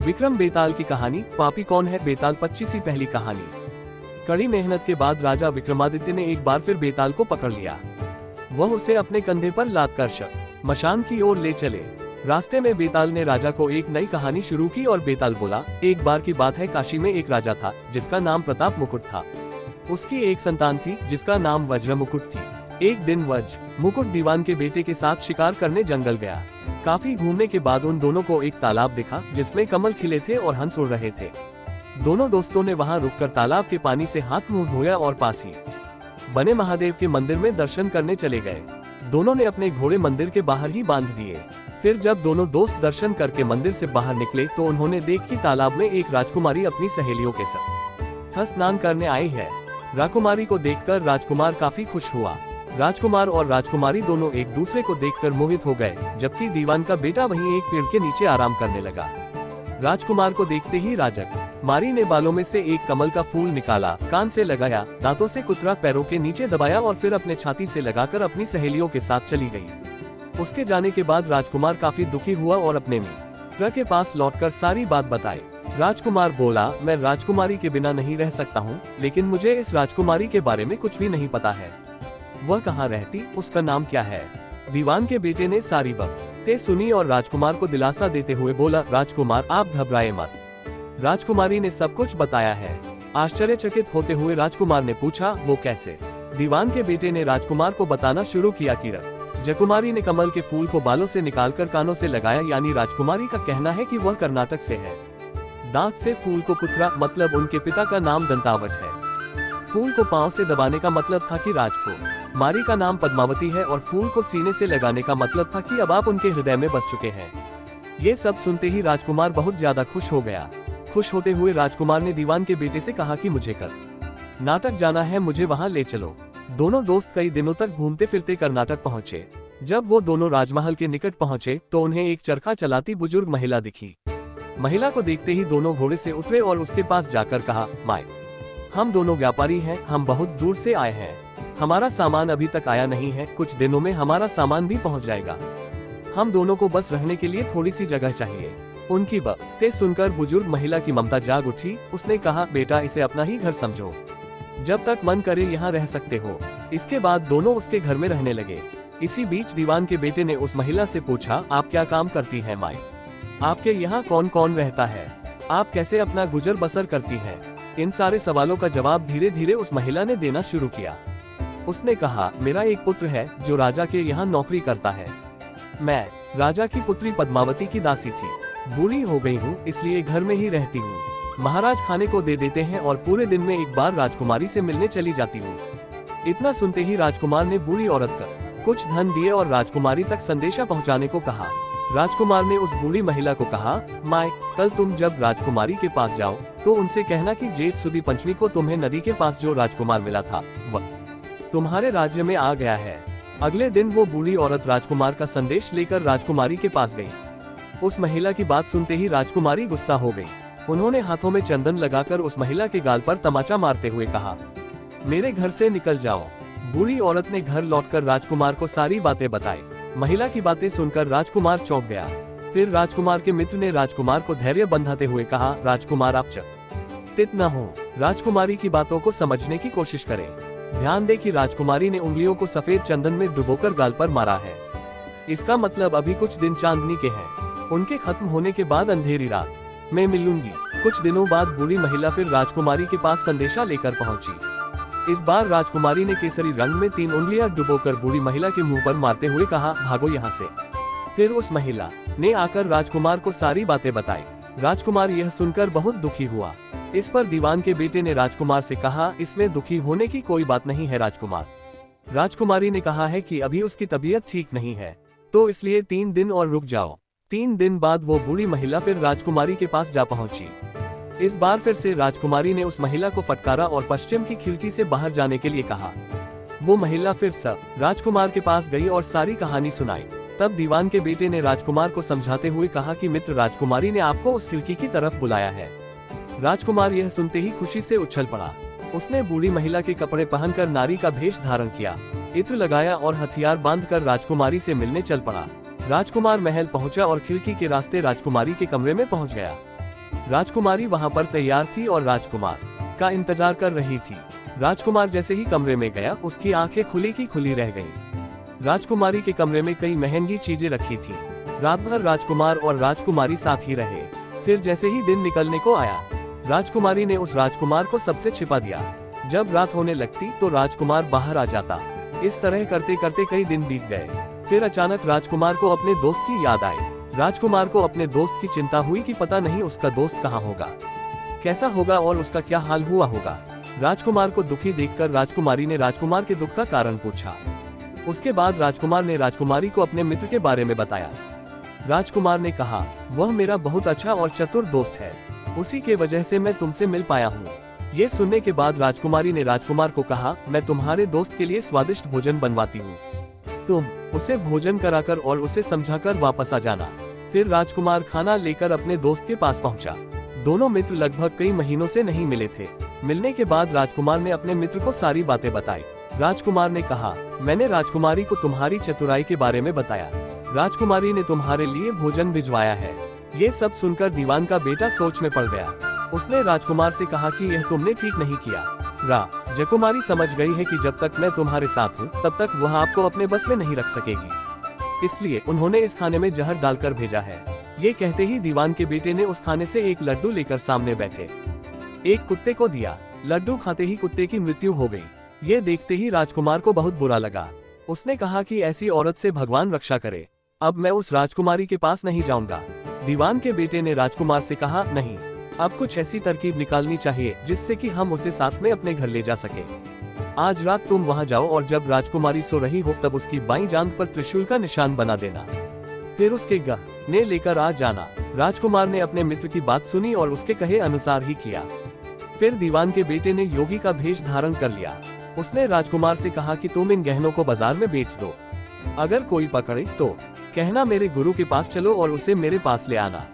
विक्रम बेताल की कहानी पापी कौन है बेताल 25वीं पहली कहानी। कड़ी मेहनत के बाद राजा विक्रमादित्य ने एक बार फिर बेताल को पकड़ लिया। वह उसे अपने कंधे पर लाद कर मशान की ओर ले चले। रास्ते में बेताल ने राजा को एक नई कहानी शुरू की और बेताल बोला, एक बार की बात है, काशी में एक राजा था जिसका नाम प्रताप मुकुट था। उसकी एक संतान थी जिसका नाम वज्र मुकुट थी। एक दिन वज्र मुकुट दीवान के बेटे के साथ शिकार करने जंगल गया। काफी घूमने के बाद उन दोनों को एक तालाब दिखा जिसमें कमल खिले थे और हंस उड़ रहे थे। दोनों दोस्तों ने वहां रुककर तालाब के पानी से हाथ मुंह धोया और पास ही बने महादेव के मंदिर में दर्शन करने चले गए। दोनों ने अपने घोड़े मंदिर के बाहर ही बांध दिए। फिर जब दोनों दोस्त दर्शन करके मंदिर से बाहर निकले तो उन्होंने देख कि तालाब में एक राजकुमारी अपनी सहेलियों के साथ स्नान करने आई है। राजकुमारी को देखकर राजकुमार काफी खुश हुआ। राजकुमार और राजकुमारी दोनों एक दूसरे को देखकर मोहित हो गए, जबकि दीवान का बेटा वहीं एक पेड़ के नीचे आराम करने लगा। राजकुमार को देखते ही राजकुमारी ने बालों में से एक कमल का फूल निकाला, कान से लगाया, दांतों से कुतरा, पैरों के नीचे दबाया और फिर अपने छाती से लगाकर अपनी सहेलियों के साथ चली गई। उसके जाने के बाद राजकुमार काफी दुखी हुआ और अपने मित्र के पास लौटकर सारी बात बताई। राजकुमार बोला, मैं राजकुमारी के बिना नहीं रह सकता हूँ, लेकिन मुझे इस राजकुमारी के बारे में कुछ भी नहीं पता है। वह कहाँ रहती, उसका नाम क्या है? दीवान के बेटे ने सारी बातें सुनी और राजकुमार को दिलासा देते हुए बोला, राजकुमार आप घबराए मत, राजकुमारी ने सब कुछ बताया है। आश्चर्यचकित होते हुए राजकुमार ने पूछा, वो कैसे? दीवान के बेटे ने राजकुमार को बताना शुरू किया कि राजकुमारी ने कमल के फूल को बालों से निकालकर कानों से लगाया, यानी राजकुमारी का कहना है कि वह कर्नाटक से है। दांत से फूल को कुतरा, मतलब उनके पिता का नाम दंतावट है। फूल को पांव से दबाने का मतलब था कि राजकुमारी का नाम पद्मावती है और फूल को सीने से लगाने का मतलब था कि अब आप उनके हृदय में बस चुके हैं। ये सब सुनते ही राजकुमार बहुत ज्यादा खुश हो गया। खुश होते हुए राजकुमार ने दीवान के बेटे से कहा कि मुझे कर्नाटक जाना है, मुझे वहाँ ले चलो। दोनों दोस्त कई दिनों तक घूमते फिरते कर्नाटक पहुँचे। जब वो दोनों राजमहल के निकट पहुँचे तो उन्हें एक चरखा चलाती बुजुर्ग महिला दिखी। महिला को देखते ही दोनों घोड़े से उतरे और उसके पास जाकर कहा, माय, हम दोनों व्यापारी हैं, हम बहुत दूर से आए हैं, हमारा सामान अभी तक आया नहीं है, कुछ दिनों में हमारा सामान भी पहुंच जाएगा, हम दोनों को बस रहने के लिए थोड़ी सी जगह चाहिए। उनकी बातें सुनकर बुजुर्ग महिला की ममता जाग उठी। उसने कहा, बेटा इसे अपना ही घर समझो, जब तक मन करे यहाँ रह सकते हो। इसके बाद दोनों उसके घर में रहने लगे। इसी बीच दीवान के बेटे ने उस महिला से पूछा, आप क्या काम करती है माई? आपके यहाँ कौन कौन रहता है? आप कैसे अपना गुजर बसर करती हैं? इन सारे सवालों का जवाब धीरे धीरे उस महिला ने देना शुरू किया। उसने कहा, मेरा एक पुत्र है जो राजा के यहाँ नौकरी करता है। मैं राजा की पुत्री पद्मावती की दासी थी, बूढ़ी हो गई हूँ इसलिए घर में ही रहती हूँ। महाराज खाने को दे देते हैं और पूरे दिन में एक बार राजकुमारी से मिलने चली जाती हूँ। इतना सुनते ही राजकुमार ने बूढ़ी औरत को कुछ धन दिए और राजकुमारी तक संदेशा पहुँचाने को कहा। राजकुमार ने उस बूढ़ी महिला को कहा, माय, कल तुम जब राजकुमारी के पास जाओ तो उनसे कहना कि जेठ सुदी पंचमी को तुम्हें नदी के पास जो राजकुमार मिला था वह तुम्हारे राज्य में आ गया है। अगले दिन वो बूढ़ी औरत राजकुमार का संदेश लेकर राजकुमारी के पास गई। उस महिला की बात सुनते ही राजकुमारी गुस्सा हो गई। उन्होंने हाथों में चंदन लगाकर उस महिला के गाल पर तमाचा मारते हुए कहा, मेरे घर से निकल जाओ। बूढ़ी औरत ने घर लौटकर राजकुमार को सारी बातें बताई। महिला की बातें सुनकर राजकुमार चौंक गया। फिर राजकुमार के मित्र ने राजकुमार को धैर्य बंधाते हुए कहा, राजकुमार आप चिंतित न हो, राजकुमारी की बातों को समझने की कोशिश करें। ध्यान दे कि राजकुमारी ने उंगलियों को सफेद चंदन में डुबोकर गाल पर मारा है। इसका मतलब अभी कुछ दिन चांदनी के हैं। उनके खत्म होने के बाद अंधेरी रात मैं मिलूंगी। कुछ दिनों बाद बूढ़ी महिला फिर राजकुमारी के पास संदेशा लेकर पहुंची। इस बार राजकुमारी ने केसरी रंग में 3 उंगलियां डुबोकर बूढ़ी महिला के मुंह पर मारते हुए कहा, भागो यहाँ से। फिर उस महिला ने आकर राजकुमार को सारी बातें बताई। राजकुमार यह सुनकर बहुत दुखी हुआ। इस पर दीवान के बेटे ने राजकुमार से कहा, इसमें दुखी होने की कोई बात नहीं है राजकुमार। राजकुमारी ने कहा है कि अभी उसकी तबीयत ठीक नहीं है, तो इसलिए 3 दिन और रुक जाओ। 3 दिन बाद वो बूढ़ी महिला फिर राजकुमारी के पास जा पहुंची। इस बार फिर से राजकुमारी ने उस महिला को फटकारा और पश्चिम की खिड़की से बाहर जाने के लिए कहा। वो महिला फिर से राजकुमार के पास गई और सारी कहानी सुनाई। तब दीवान के बेटे ने राजकुमार को समझाते हुए कहा कि मित्र राजकुमारी ने आपको उस खिड़की की तरफ बुलाया है। राजकुमार यह सुनते ही खुशी से उछल पड़ा। उसने बूढ़ी महिला के कपड़े पहनकर नारी का भेष धारण किया, इत्र लगाया और हथियार बांधकर राजकुमारी से मिलने चल पड़ा। राजकुमार महल पहुंचा और खिड़की के रास्ते राजकुमारी के कमरे में पहुंच गया। राजकुमारी वहां पर तैयार थी और राजकुमार का इंतजार कर रही थी। राजकुमार जैसे ही कमरे में गया, उसकी आंखें खुली की खुली रह गईं। राजकुमारी के कमरे में कई महंगी चीजें रखी थी। रात भर राजकुमार और राजकुमारी साथ ही रहे। फिर जैसे ही दिन निकलने को आया, राजकुमारी ने उस राजकुमार को सबसे छिपा दिया। जब रात होने लगती तो राजकुमार बाहर आ जाता। इस तरह करते करते कई दिन बीत गए। फिर अचानक राजकुमार को अपने दोस्त की याद आई। राजकुमार को अपने दोस्त की चिंता हुई कि पता नहीं उसका दोस्त कहाँ होगा, कैसा होगा और उसका क्या हाल हुआ होगा। राजकुमार को दुखी देखकर राजकुमारी ने राजकुमार के दुख का कारण पूछा। उसके बाद राजकुमार ने राजकुमारी को अपने मित्र के बारे में बताया। राजकुमार ने कहा, वह मेरा बहुत अच्छा और चतुर दोस्त है, उसी के वजह से मैं तुमसे मिल पाया हूँ। ये सुनने के बाद राजकुमारी ने राजकुमार को कहा, मैं तुम्हारे दोस्त के लिए स्वादिष्ट भोजन बनवाती हूँ, तुम उसे भोजन कराकर और उसे समझाकर वापस आ जाना। फिर राजकुमार खाना लेकर अपने दोस्त के पास पहुंचा। दोनों मित्र लगभग कई महीनों से नहीं मिले थे। मिलने के बाद राजकुमार ने अपने मित्र को सारी बातें बताई। राजकुमार ने कहा, मैंने राजकुमारी को तुम्हारी चतुराई के बारे में बताया। राजकुमारी ने तुम्हारे लिए भोजन भिजवाया है। ये सब सुनकर दीवान का बेटा सोच में पड़ गया। उसने राजकुमार से कहा कि यह तुमने ठीक नहीं किया। राजकुमारी समझ गई है कि जब तक मैं तुम्हारे साथ हूँ तब तक वह आपको अपने बस में नहीं रख सकेगी, इसलिए उन्होंने इस खाने में जहर डालकर भेजा है। ये कहते ही दीवान के बेटे ने उस खाने से एक लड्डू लेकर सामने बैठे एक कुत्ते को दिया। लड्डू खाते ही कुत्ते की मृत्यु हो गई। ये देखते ही राजकुमार को बहुत बुरा लगा। उसने कहा कि ऐसी औरत से भगवान रक्षा करे, अब मैं उस राजकुमारी के पास नहीं जाऊंगा। दीवान के बेटे ने राजकुमार से कहा, नहीं, अब कुछ ऐसी तरकीब निकालनी चाहिए जिससे कि हम उसे साथ में अपने घर ले जा सके। आज रात तुम वहां जाओ और जब राजकुमारी सो रही हो तब उसकी बाईं जांघ पर त्रिशूल का निशान बना देना, फिर उसके गहने लेकर आ जाना। राजकुमार ने अपने मित्र की बात सुनी और उसके कहे अनुसार ही किया। फिर दीवान के बेटे ने योगी का भेष धारण कर लिया। उसने राजकुमार से कहा कि तुम इन गहनों को बाजार में बेच दो, अगर कोई पकड़े तो कहना मेरे गुरु के पास चलो और उसे मेरे पास ले आना।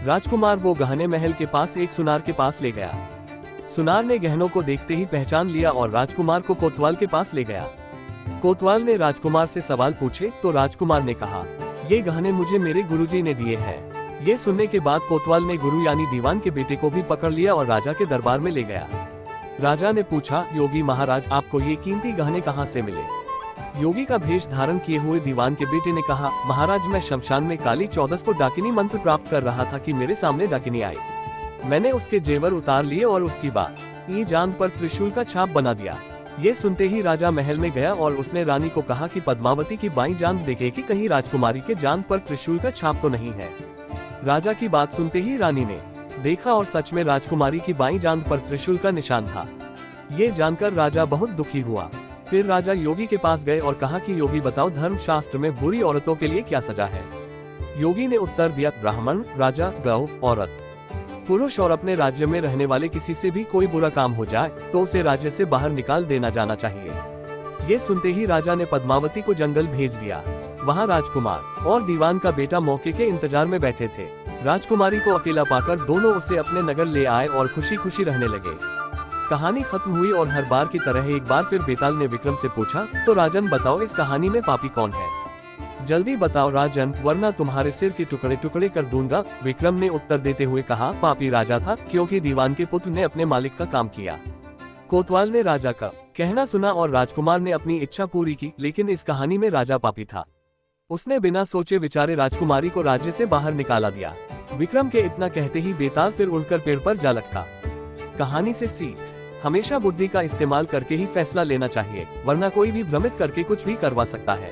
राजकुमार वो गहने महल के पास एक सुनार के पास ले गया। सुनार ने गहनों को देखते ही पहचान लिया और राजकुमार को कोतवाल के पास ले गया। कोतवाल ने राजकुमार से सवाल पूछे तो राजकुमार ने कहा, ये गहने मुझे मेरे गुरुजी ने दिए हैं। ये सुनने के बाद कोतवाल ने गुरु यानी दीवान के बेटे को भी पकड़ लिया और राजा के दरबार में ले गया। राजा ने पूछा, योगी महाराज, आपको ये कीमती गहने कहाँ से मिले? योगी का भेष धारण किए हुए दीवान के बेटे ने कहा, महाराज, मैं शमशान में काली चौदस को डाकिनी मंत्र प्राप्त कर रहा था कि मेरे सामने डाकिनी आई। मैंने उसके जेवर उतार लिए और उसकी बाईं जांघ पर त्रिशूल का छाप बना दिया। ये सुनते ही राजा महल में गया और उसने रानी को कहा कि पद्मावती की बाईं जांघ देखे कि कहीं राजकुमारी के जांघ पर त्रिशूल का छाप तो नहीं है। राजा की बात सुनते ही रानी ने देखा और सच में राजकुमारी की बाईं जांघ पर त्रिशूल का निशान था। ये जानकर राजा बहुत दुखी हुआ। फिर राजा योगी के पास गए और कहा कि योगी बताओ, धर्म शास्त्र में बुरी औरतों के लिए क्या सजा है? योगी ने उत्तर दिया, ब्राह्मण, राजा, गौ, औरत, पुरुष और अपने राज्य में रहने वाले किसी से भी कोई बुरा काम हो जाए तो उसे राज्य से बाहर निकाल देना जाना चाहिए। ये सुनते ही राजा ने पद्मावती को जंगल भेज दिया। वहाँ राजकुमार और दीवान का बेटा मौके के इंतजार में बैठे थे। राजकुमारी को अकेला पाकर दोनों उसे अपने नगर ले आए और खुशी खुशी रहने लगे। कहानी खत्म हुई और हर बार की तरह एक बार फिर बेताल ने विक्रम से पूछा, तो राजन बताओ, इस कहानी में पापी कौन है? जल्दी बताओ राजन, वरना तुम्हारे सिर के टुकड़े टुकड़े कर दूंगा। विक्रम ने उत्तर देते हुए कहा, पापी राजा था, क्योंकि दीवान के पुत्र ने अपने मालिक का काम किया। कोतवाल ने राजा का कहना सुना और राजकुमार ने अपनी इच्छा पूरी की, लेकिन इस कहानी में राजा पापी था। उसने बिना सोचे विचारे राजकुमारी को राज्य से बाहर निकाला दिया। विक्रम के इतना कहते ही बेताल फिर उड़कर पेड़ पर जा लटका। कहानी से सीख, हमेशा बुद्धि का इस्तेमाल करके ही फैसला लेना चाहिए, वरना कोई भी भ्रमित करके कुछ भी करवा सकता है।